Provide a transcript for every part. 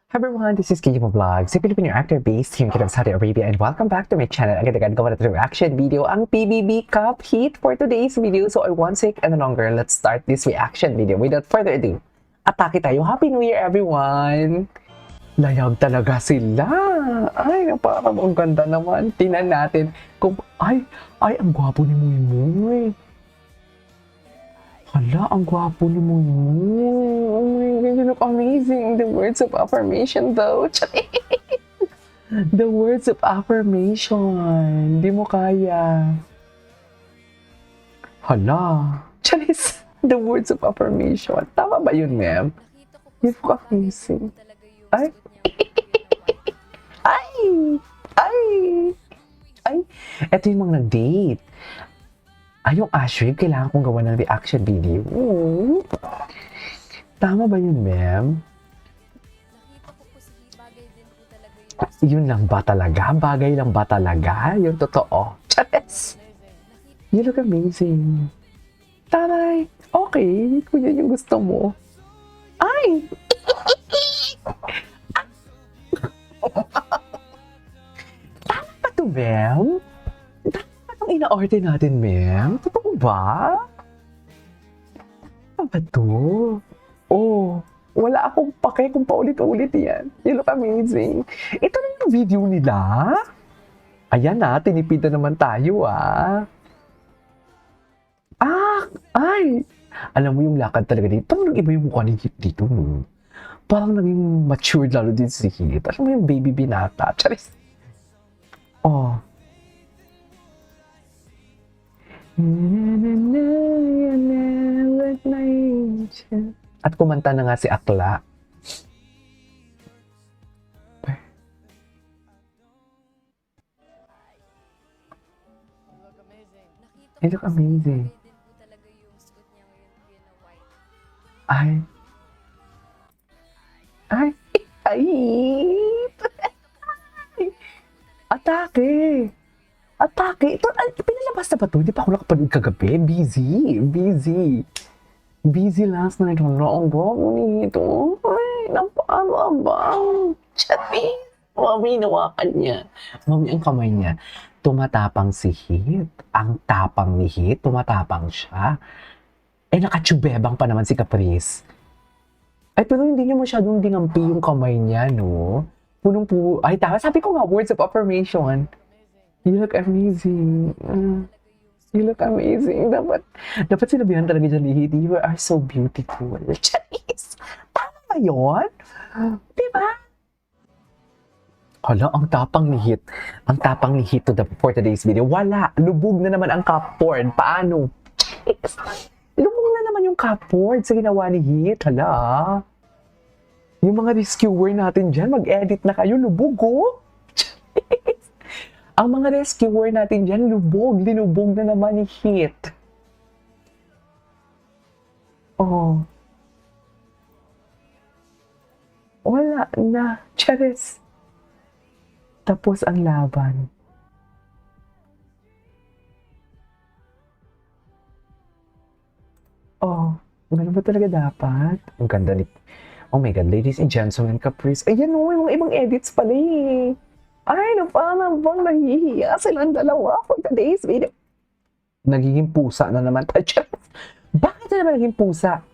Hi everyone, this is Kiki Vlogs, a Filipino actor based here in Saudi Arabia, and welcome back to my channel. Agad-agad gawa natin yung reaction video, ang PBB Cup Heat for today's video. So I won't take any longer, let's start this reaction video. Without further ado, atake tayo. Happy New Year everyone! Layag talaga sila! Ay, parang ang ganda naman. Tingnan natin kung... Ay, ang gwapo ni Muy Muy. Hala, ang gwapo ni Muy Muy. Oh my God, you look amazing. The words of affirmation though. The words of affirmation. Di mo kaya. Hala. Charis. The words of affirmation. Tama ba yun, ma'am? You look amazing. Ay. Ay. Ay. Ay. Ito yung mga nag-date. Ay, yung Ashray, kailangan kong gawa ng reaction video. Ooh. Tama ba yun, ma'am? Yun lang ba talaga? Bagay lang ba talaga? Yung totoo? Chares! You look amazing. Taray! Okay, kung yan yung gusto mo. Ay! Tama ba to, ma'am? Ang ina-order natin, ma'am? Totoo ba? Tama ba to? Oh, wala akong pake kung paulit-ulit yan. You look amazing. Ito na yung video nila. Ayan na, tinipid na naman tayo ay! Alam mo yung lakad talaga dito. Parang nag-iba yung mukha ni Hit dito, no? Parang naging matured lalo din si Hit. Alam mo yung baby binata. Charis. Oh. At kumanta na nga si Akla. You look amazing. Ay. Ay. Ay. Atake. Atake. Ito, pinalabas na ba ito? Hindi pa ako nakapanood kagabi. Busy last night. Hala, ang bago nito. Ay, napakabang. Charis. Mami, nawakan niya. Mami, ang kamay niya. Tumatapang si Hit. Ang tapang ni Hit. Tumatapang siya. Eh, nakatsubebang pa naman si Caprice. Ay, pero hindi niya masyadong dinampi yung kamay niya, no? Punong-puno. Ay, tama. Sabi ko nga, words of affirmation. You look amazing. You look amazing. Dapat sinabihan talaga dyan ni Hit. You are so beautiful. Charis! Tama ba yun? Diba? Hala, ang tapang ni Hit. Ang tapang ni Hit for today's video. Wala. Lubog na naman ang cupboard. Paano? Charis! Lubog na naman yung cupboard sa ginawa ni Hit. Hala. Yung mga rescuer natin dyan, mag-edit na kayo. Lubog, oh. Charis! Ang mga rescuer natin dyan, linubog na naman ni Hit. Oh. Wala na. Charis. Tapos ang laban. Oh, ganun ba talaga dapat? Ang ganda ni... Oh my God, ladies and gentlemen, Caprice. Ayan o, yung mga ibang edits pala eh. Ay, parang bang nahihiya silang dalawa for today's video. Nagiging pusa na naman tayo. Bakit na naman naging pusa?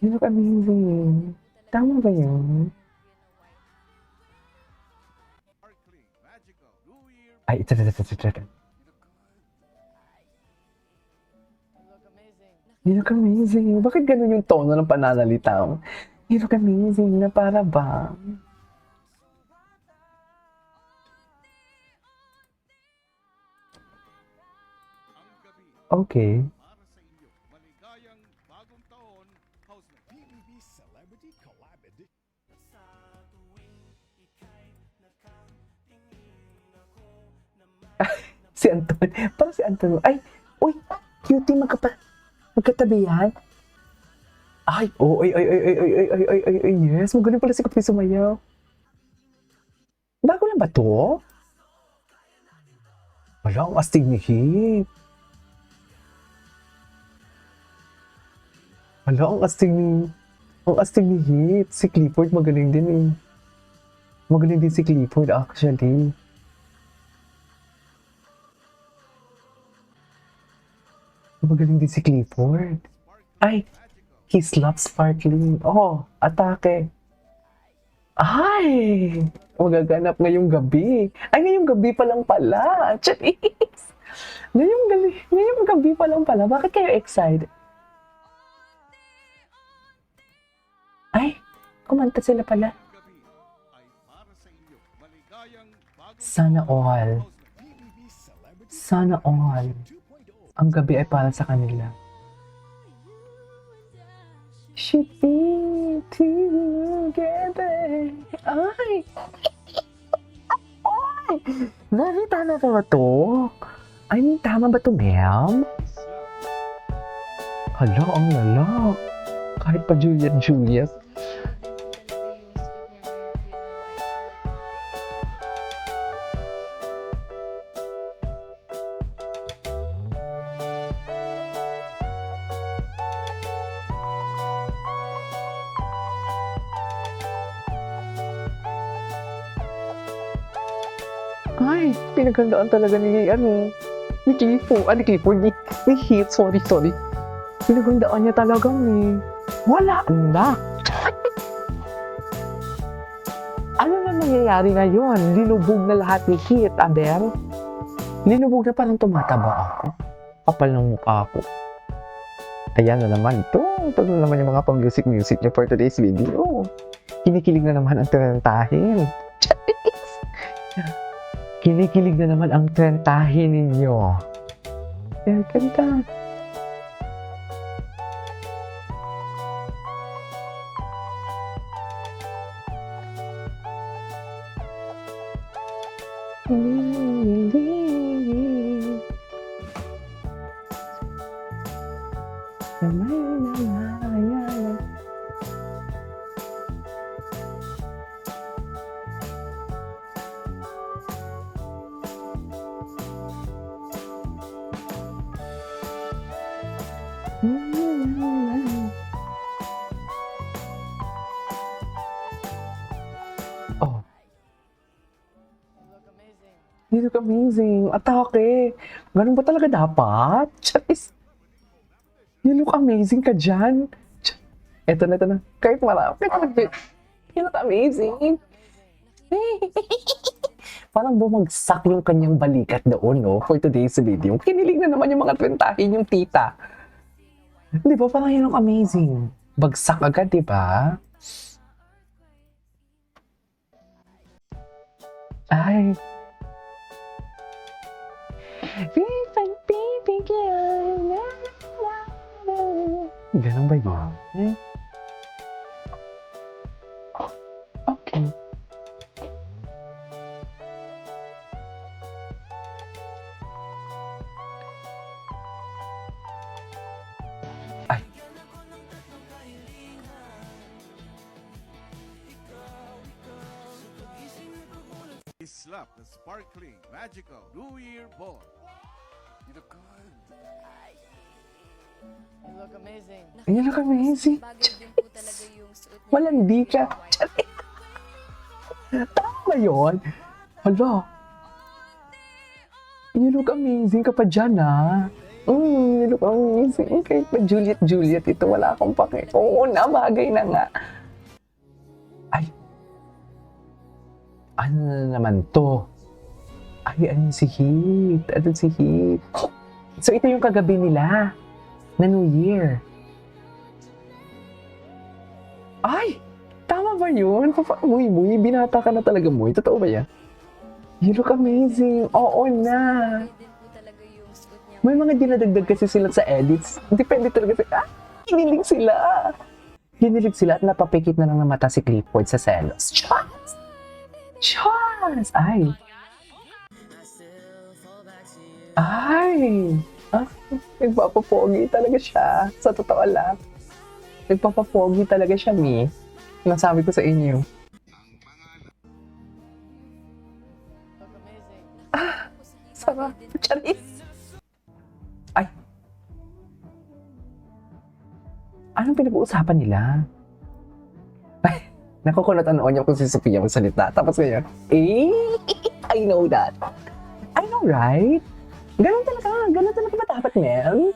You look amazing. Tama ba yun? Ay, ito. You look amazing. Bakit ganun yung tono ng pananalita mo? You look amazing na para ba? Okay. Si Anton. Parang si Anton. Ay, uy, cutie, magkatabi yan. Ay, oh, ay, yes. Magaling pala si Kapi sumayaw. Bago lang ba to? Wala, ang astig ni Hit. Hala, ang astig ni... Ang astig ni Hit. Si Clifford magaling din eh. Magaling din si Clifford actually. Magaling din si Clifford. Ay, he slaps Sparkling. Oh, atake. Ay! Magaganap ngayong gabi. Ay, ngayong gabi pa lang pala. Charis! Ngayong gabi pa lang pala. Bakit kayo excited? Ay, kumanta sila pala. Sana all. Sana all. Ang gabi ay para sa kanila. Should be together. Ay! Ay! Nakita na ba to? I mean, tama ba to, ma'am? Hala, ang lala. Kahit pa Juliet. Ay, pinaghandaan talaga ni Clifford, ni Heath, sorry. Pinaghandaan niya talaga wala na. Ano na nangyayari ngayon? Linubog na lahat ni Heath, Aber. Linubog na, parang tumataba ako. Kapal ng mukha ko. Ayan na naman ito. Ito na naman yung mga pang-music niyo for today's video. Kinikilig na naman ang trentahin. Kinikilig na naman ang trentahin ninyo. Kaya ganda. Oh. You look amazing. Atake. Ganun ba talaga dapat? Charis. You look amazing ka dyan. Eto na. Kahit marami. You look amazing. Parang bumagsak yung kanyang balikat doon, no? For today's video. Kinilig na naman yung mga trentahin yung tita. Di ba? Parang you look amazing. Bagsak agad, di ba? Ay. Ganun ba yun? Okay. Ay. Slap the sparkling, magical New Year ball. You look good. You look amazing. You look amazing. Bagay din po talaga yung suot niya. Walang di ka. Tama ba yun? Hala. You look amazing ka pa dyan, ha? You look amazing. Kahit pa Juliet ito, wala akong pake. Oo na, bagay na nga. Ay. Ano na naman to? Ay, ano si Heath? Ano si Heath? So, ito yung kagabi nila na New Year. Ay! Tama ba yun? Muy, binata ka na talaga, Muy. Totoo ba yan? You look amazing. Oo na. Bagay din po talaga yung suot niya. May mga dinadagdag kasi sila sa edits. Depende talaga sa... Hinilig sila. Hinilig sila at napapikit na lang ng mata si Clifford sa selos. Chas! Ay! Ay! Nagpapapogi talaga siya. Sa totoo lang. Nagpapapogi talaga siya, Mi. Nasabi ko sa inyo. Look amazing. Sarap. Charis. Ay. Anong pinag-uusapan nila? Nakukunot ang niya kung si Sophia magsalita. Tapos ngayon, I know that. I know, right? Ganun talaga ba dapat, Mel?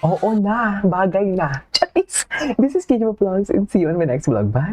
Oo na, bagay na. Charis! This is Kenya Vlogs and see you on my next vlog. Bye!